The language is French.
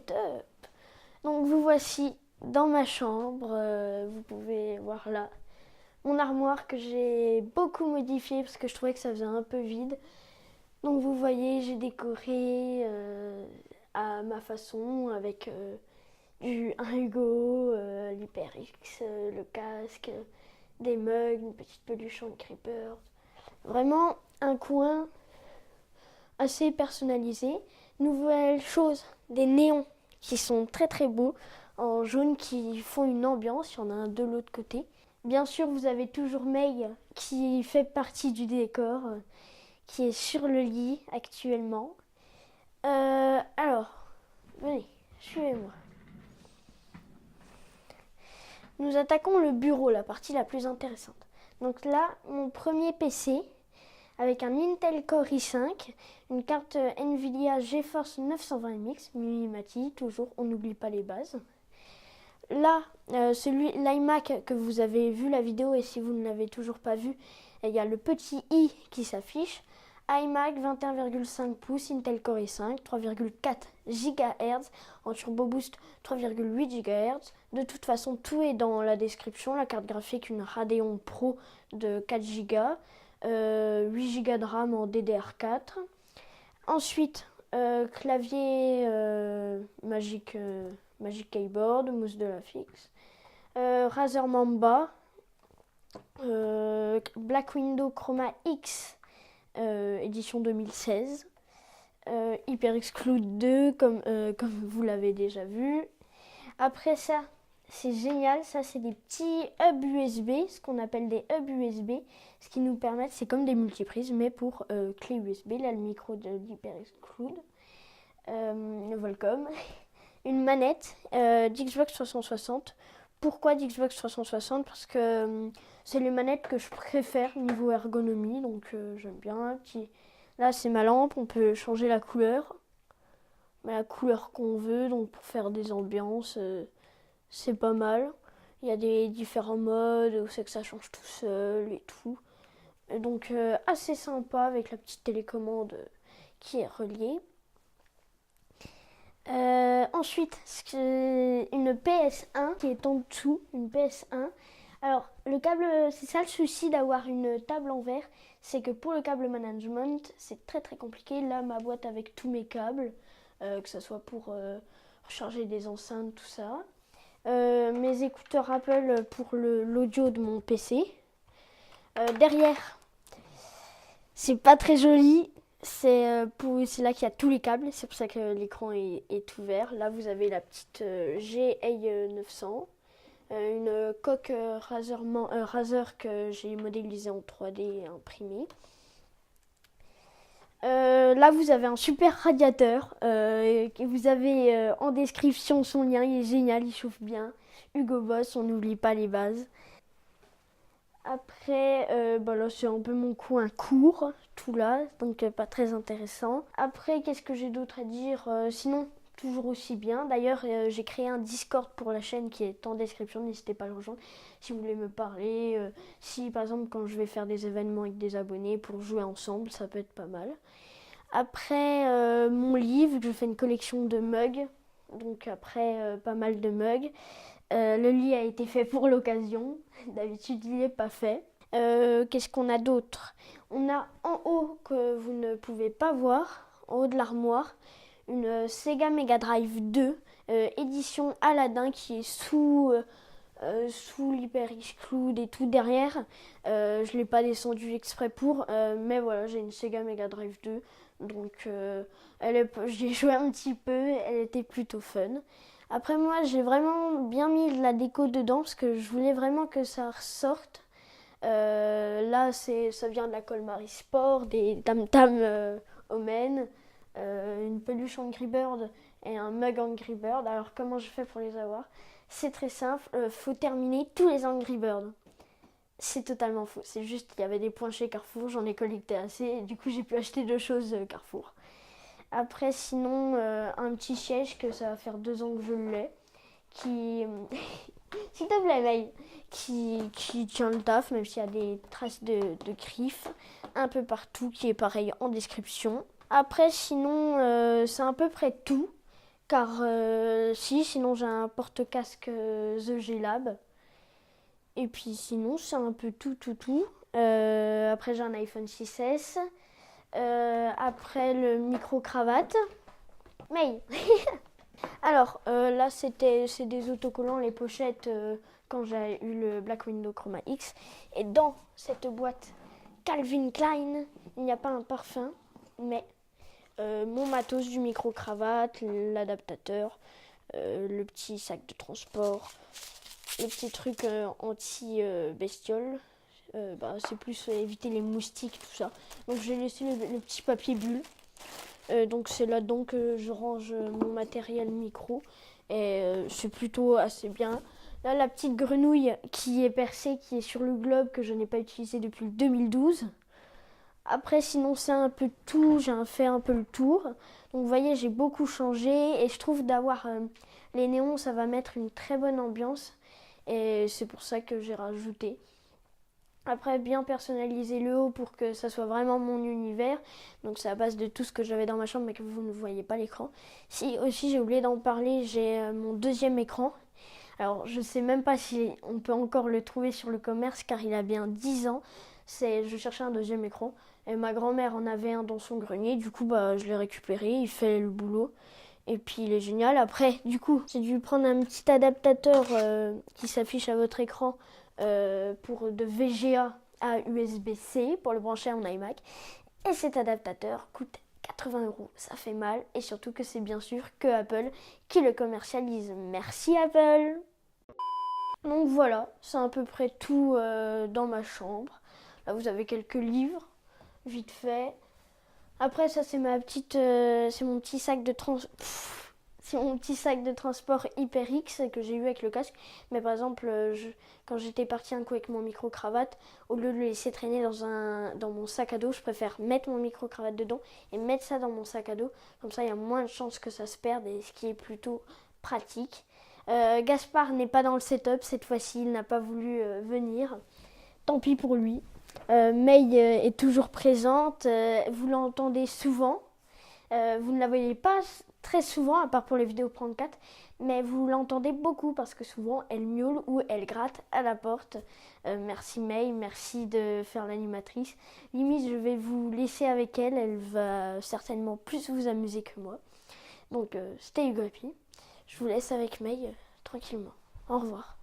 setup. Donc vous voici dans ma chambre, vous pouvez voir là mon armoire que j'ai beaucoup modifiée parce que je trouvais que ça faisait un peu vide. Donc vous voyez, j'ai décoré à ma façon avec un Hugo, l'HyperX, le casque, des mugs, une petite peluche en Creeper. Vraiment un coin assez personnalisé. Nouvelle chose, des néons qui sont très très beaux, en jaune qui font une ambiance, il y en a un de l'autre côté. Bien sûr, vous avez toujours May qui fait partie du décor, qui est sur le lit actuellement. Alors, venez, suivez-moi. Nous attaquons le bureau, la partie la plus intéressante. Donc là, mon premier PC avec un Intel Core i5, une carte Nvidia GeForce 920MX, Mimimati, toujours, on n'oublie pas les bases. Là, l'iMac que vous avez vu la vidéo, et si vous ne l'avez toujours pas vu, il y a le petit i qui s'affiche. iMac 21,5 pouces, Intel Core i5, 3,4 GHz, en Turbo Boost 3,8 GHz. De toute façon, tout est dans la description. La carte graphique, une Radeon Pro de 4 Go, 8 Go de RAM en DDR4. Ensuite, clavier Magic Keyboard, mousse de la fixe. Razer Mamba, Black Widow Chroma X, édition 2016. HyperX Cloud 2, comme vous l'avez déjà vu. Après ça, c'est génial, ça c'est des petits hubs USB, ce qu'on appelle des hubs USB, ce qui nous permet, c'est comme des multiprises, mais pour clé USB, là le micro de l'HyperX Cloud, Volcom, une manette d'Xbox 360. Pourquoi d'Xbox 360? Parce que c'est les manettes que je préfère niveau ergonomie, donc j'aime bien. Là c'est ma lampe, on peut changer la couleur, mais la couleur qu'on veut, donc pour faire des ambiances, c'est pas mal. Il y a des différents modes où c'est que ça change tout seul et tout. Et donc assez sympa avec la petite télécommande qui est reliée. Ensuite, une PS1 qui est en dessous, une PS1. Alors, le câble, c'est ça le souci d'avoir une table en verre, c'est que pour le câble management, c'est très très compliqué. Là, ma boîte avec tous mes câbles, que ce soit pour recharger des enceintes, tout ça. Mes écouteurs Apple pour l'audio de mon PC. Derrière, c'est pas très joli. C'est là qu'il y a tous les câbles, c'est pour ça que l'écran est ouvert. Là, vous avez la petite GA900, une coque Razer que j'ai modélisée en 3D et imprimée. Là, vous avez un super radiateur. Vous avez en description son lien, il est génial, il chauffe bien. Hugo Boss, on n'oublie pas les bases. Après, là, c'est un peu mon coin court, tout là, donc pas très intéressant. Après, qu'est-ce que j'ai d'autre à dire? Sinon, toujours aussi bien. D'ailleurs, j'ai créé un Discord pour la chaîne qui est en description, n'hésitez pas à le rejoindre si vous voulez me parler. Si, par exemple, quand je vais faire des événements avec des abonnés pour jouer ensemble, ça peut être pas mal. Après, mon livre, je fais une collection de mugs, donc après, pas mal de mugs. Le lit a été fait pour l'occasion. D'habitude, il n'est pas fait. Qu'est-ce qu'on a d'autre? On a en haut, que vous ne pouvez pas voir, en haut de l'armoire, une Sega Mega Drive 2, édition Aladdin, qui est sous l'HyperX Cloud et tout derrière. Je ne l'ai pas descendu exprès pour, mais voilà, j'ai une Sega Mega Drive 2. Donc, j'ai joué un petit peu, elle était plutôt fun. Après, moi, j'ai vraiment bien mis de la déco dedans parce que je voulais vraiment que ça ressorte. Là, ça vient de la Colmari Sport, des tam-tam Omen, une peluche Angry Bird et un mug Angry Bird. Alors, comment je fais pour les avoir? C'est très simple, faut terminer tous les Angry Birds. C'est totalement faux, c'est juste qu'il y avait des points chez Carrefour, j'en ai collecté assez et du coup j'ai pu acheter 2 choses Carrefour. Après, sinon, un petit siège que ça va faire 2 ans que je l'ai, qui, s'il te plaît, May, qui tient le taf, même s'il y a des traces de griffes un peu partout, qui est pareil en description. Après, sinon, c'est à peu près tout. car sinon j'ai un porte-casque The G-Lab. Et puis sinon, c'est un peu tout. Après, j'ai un iPhone 6S. Après, le micro-cravate. Mais alors, là, c'est des autocollants, les pochettes, quand j'ai eu le Black Widow Chroma X. Et dans cette boîte Calvin Klein, il n'y a pas un parfum, mais mon matos du micro-cravate, l'adaptateur, le petit sac de transport, les petits trucs anti-bestiole. C'est plus éviter les moustiques, tout ça. Donc j'ai laissé le petit papier bulle. Donc c'est là-dedans que je range mon matériel micro. Et c'est plutôt assez bien. Là, la petite grenouille qui est percée, qui est sur le globe, que je n'ai pas utilisé depuis le 2012. Après, sinon, c'est un peu tout. J'ai fait un peu le tour. Donc, vous voyez, j'ai beaucoup changé. Et je trouve d'avoir les néons, ça va mettre une très bonne ambiance. Et c'est pour ça que j'ai rajouté. Après, bien personnaliser le haut pour que ça soit vraiment mon univers. Donc, c'est à base de tout ce que j'avais dans ma chambre, mais que vous ne voyez pas l'écran. Si aussi, j'ai oublié d'en parler, j'ai mon deuxième écran. Alors, je sais même pas si on peut encore le trouver sur le commerce, car il a bien 10 ans. Je cherchais un deuxième écran. Et ma grand-mère en avait un dans son grenier. Du coup, je l'ai récupéré. Il fait le boulot. Et puis, il est génial. Après, du coup, j'ai dû prendre un petit adaptateur qui s'affiche à votre écran de VGA à USB-C pour le brancher à mon iMac. Et cet adaptateur coûte 80 €. Ça fait mal. Et surtout que c'est bien sûr que Apple qui le commercialise. Merci Apple! Donc voilà, c'est à peu près tout dans ma chambre. Là, vous avez quelques livres, vite fait. Après, ça, c'est c'est mon petit sac de c'est mon petit sac de transport HyperX que j'ai eu avec le casque. Mais par exemple, quand j'étais partie un coup avec mon micro-cravate, au lieu de le laisser traîner dans mon sac à dos, je préfère mettre mon micro-cravate dedans et mettre ça dans mon sac à dos. Comme ça, il y a moins de chances que ça se perde, et ce qui est plutôt pratique. Gaspard n'est pas dans le setup cette fois-ci, il n'a pas voulu venir. Tant pis pour lui. May est toujours présente, vous l'entendez souvent. Vous ne la voyez pas très souvent, à part pour les vidéos Prank 4, mais vous l'entendez beaucoup parce que souvent elle miaule ou elle gratte à la porte. Merci May, merci de faire l'animatrice. Limite, je vais vous laisser avec elle, elle va certainement plus vous amuser que moi. Donc, stay grumpy. Je vous laisse avec May tranquillement. Au revoir.